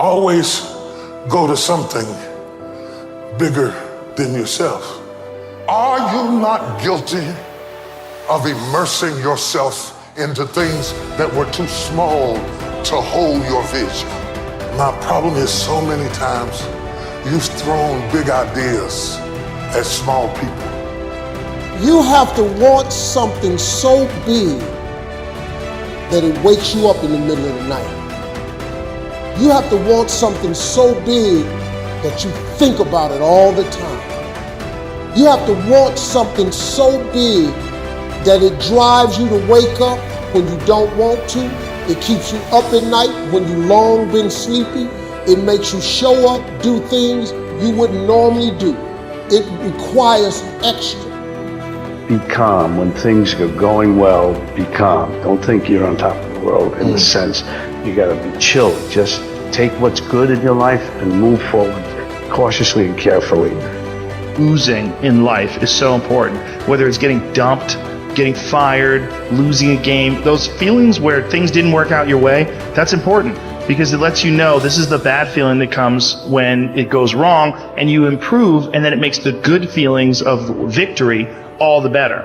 Always go to something bigger than yourself. Are you not guilty of immersing yourself into things that were too small to hold your vision? My problem is so many times you've thrown big ideas at small people. You have to want something so big that it wakes you up in the middle of the night. You have to want something so big that you think about it all the time. You have to want something so big that it drives you to wake up when you don't want to. It keeps you up at night when you long been sleepy. It makes you show up, do things you wouldn't normally do. It requires extra. Be calm. When things are going well, be calm. Don't think you're on top of the world in the sense you gotta be chill. Just take what's good in your life and move forward cautiously and carefully. Losing in life is so important. Whether it's getting dumped, getting fired, losing a game, those feelings where things didn't work out your way, that's important because it lets you know this is the bad feeling that comes when it goes wrong and you improve, and then it makes the good feelings of victory all the better.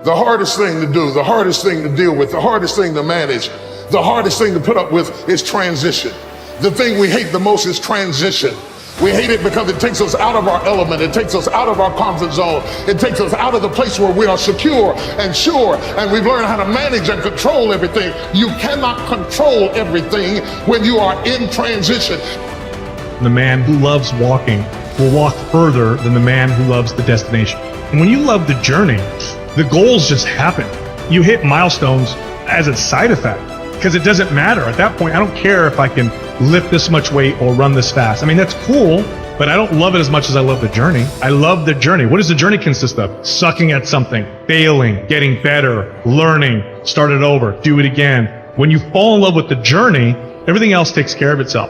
The hardest thing to do, the hardest thing to deal with, the hardest thing to manage, the hardest thing to put up with is transition. The thing we hate the most is transition. We hate it because it takes us out of our element. It takes us out of our comfort zone. It takes us out of the place where we are secure and sure, and we've learned how to manage and control everything. You cannot control everything when you are in transition. The man who loves walking will walk further than the man who loves the destination. And when you love the journey, the goals just happen. You hit milestones as a side effect because it doesn't matter. At that point, I don't care if I can lift this much weight or run this fast. I mean, that's cool, but I don't love it as much as I love the journey. I love the journey. What does the journey consist of? Sucking at something, failing, getting better, learning, start it over, do it again. When you fall in love with the journey, everything else takes care of itself.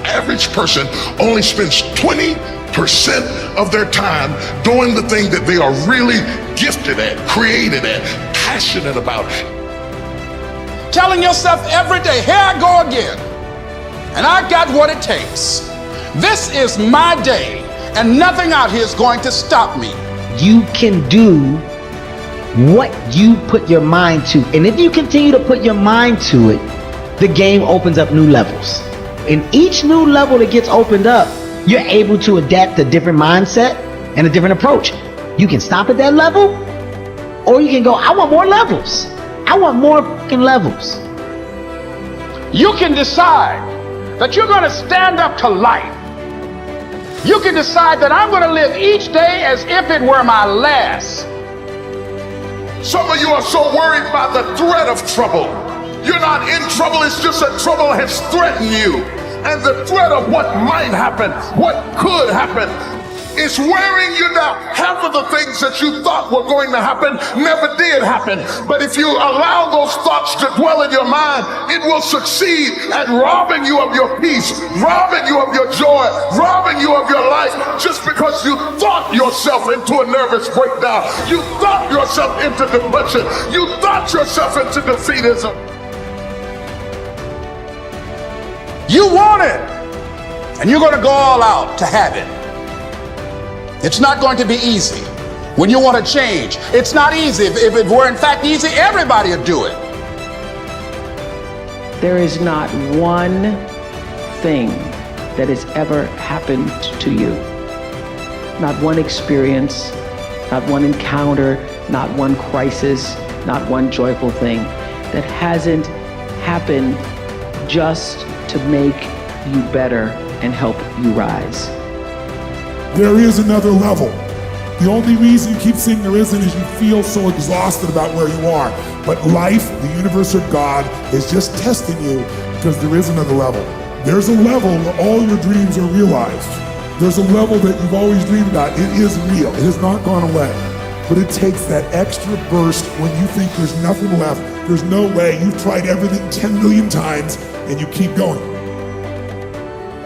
Average person only spends 20% of their time doing the thing that they are really gifted at, created at, passionate about. Telling yourself every day, here I go again, and I got what it takes. This is my day, and nothing out here is going to stop me. You can do what you put your mind to, and if you continue to put your mind to it, the game opens up new levels. In each new level that gets opened up, you're able to adapt a different mindset and a different approach. You can stop at that level, or you can go, I want more levels. I want more fucking levels. You can decide that you're going to stand up to life. You can decide that I'm going to live each day as if it were my last. Some of you are so worried by the threat of trouble. You're not in trouble, it's just that trouble has threatened you. And the threat of what might happen, what could happen, is wearing you down. Half of the things that you thought were going to happen never did happen. But if you allow those thoughts to dwell in your mind, it will succeed at robbing you of your peace, robbing you of your joy, robbing you of your life, just because you thought yourself into a nervous breakdown. You thought yourself into depression. You thought yourself into defeatism. You want it, and you're going to go all out to have it. It's not going to be easy. When you want to change, it's not easy. If it were in fact easy, everybody would do it. There is not one thing that has ever happened to you. Not one experience, not one encounter, not one crisis, not one joyful thing that hasn't happened just to make you better and help you rise. There is another level. The only reason you keep saying there isn't is you feel so exhausted about where you are. But life, the universe, or God is just testing you because there is another level. There's a level where all your dreams are realized. There's a level that you've always dreamed about. It is real. It has not gone away. But it takes that extra burst when you think there's nothing left. There's no way. You've tried everything 10 million times and you keep going.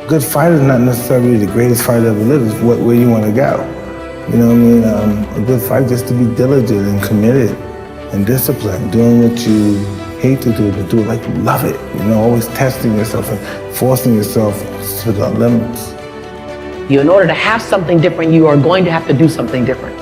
Good fight is not necessarily the greatest fight ever lived. It's where you want to go. You know what I mean? A good fight just to be diligent and committed and disciplined, doing what you hate to do it, but do it like you love it. You know, always testing yourself and forcing yourself to the limits. In order to have something different, you are going to have to do something different.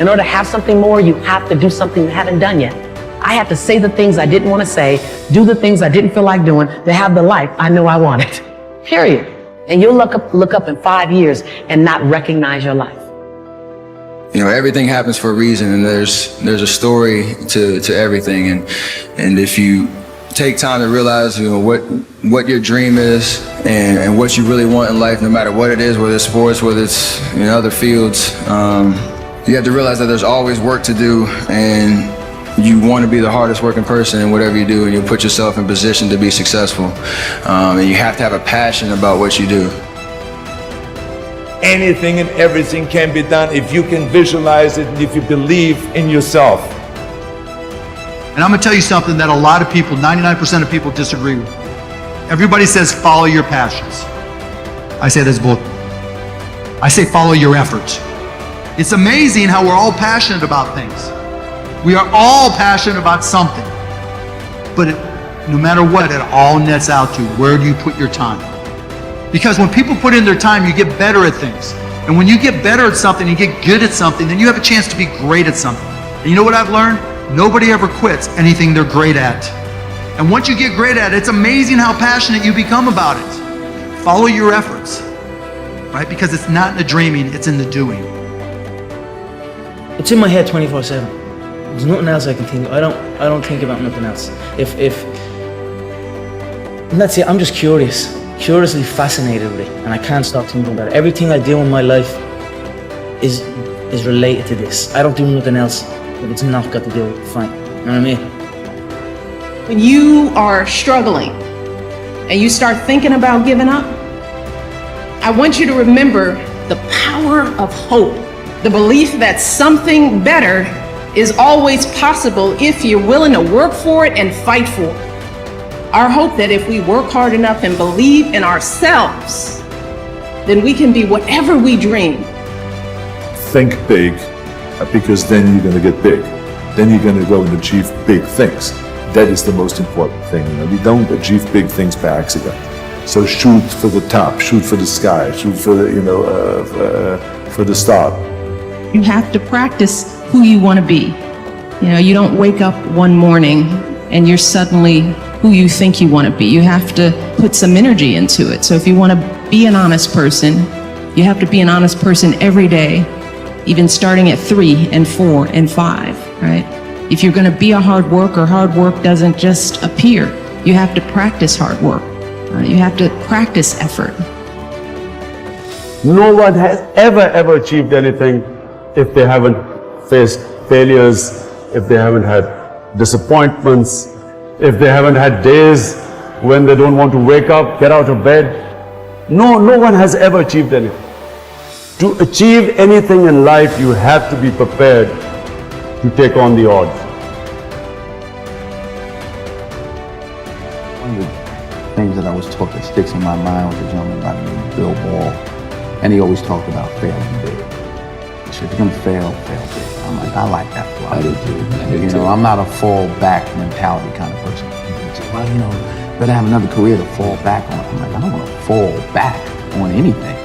In order to have something more, you have to do something you haven't done yet. I had to say the things I didn't want to say, do the things I didn't feel like doing, to have the life I knew I wanted. Period. And you'll look up in 5 years and not recognize your life. You know, everything happens for a reason, and there's a story to everything. And if you take time to realize, you know, what your dream is and what you really want in life, no matter what it is, whether it's sports, whether it's in other fields, you have to realize that there's always work to do, and you want to be the hardest working person in whatever you do, and you put yourself in position to be successful. And you have to have a passion about what you do. Anything and everything can be done if you can visualize it and if you believe in yourself. And I'm gonna tell you something that a lot of people, 99% of people disagree with. Everybody says follow your passions. I say that's bull. I say follow your efforts. It's amazing how we're all passionate about things. We are all passionate about something. But no matter what, it all nets out to where do you put your time? Because when people put in their time, you get better at things. And when you get better at something, you get good at something, then you have a chance to be great at something. And you know what I've learned? Nobody ever quits anything they're great at. And once you get great at it, it's amazing how passionate you become about it. Follow your efforts, right? Because it's not in the dreaming, it's in the doing. It's in my head 24/7. There's nothing else I can think of. I don't think about nothing else. And that's it, I'm just curiously fascinated with it, and I can't stop thinking about it. Everything I do in my life is related to this. I don't do nothing else if it's not got to do with fight. You know what I mean? When you are struggling and you start thinking about giving up, I want you to remember the power of hope, the belief that something better is always possible if you're willing to work for it and fight for it. Our hope that if we work hard enough and believe in ourselves, then we can be whatever we dream. Think big, because then you're going to get big. Then you're going to go and achieve big things. That is the most important thing. You know, we don't achieve big things by accident. So shoot for the top, shoot for the sky, shoot for the, for the start. You have to practice who you want to be. You know, you don't wake up one morning and you're suddenly who you think you want to be. You have to put some energy into it. So if you want to be an honest person, you have to be an honest person every day, even starting at 3 and 4 and 5, right? If you're going to be a hard worker doesn't just appear. You have to practice hard work. You have to practice effort. No one has ever achieved anything if they haven't faced failures, if they haven't had disappointments, if they haven't had days when they don't want to wake up, get out of bed. No one has ever achieved anything. To achieve anything in life, you have to be prepared to take on the odds. One of the things that I was taught that sticks in my mind was a gentleman by the name of Bill Ball, and he always talked about failing big. He said, if you're gonna fail big. I'm like, I like that philosophy. I do too. I'm not a fall back mentality kind of person. He said, well, better have another career to fall back on. I'm like, I don't want to fall back on anything.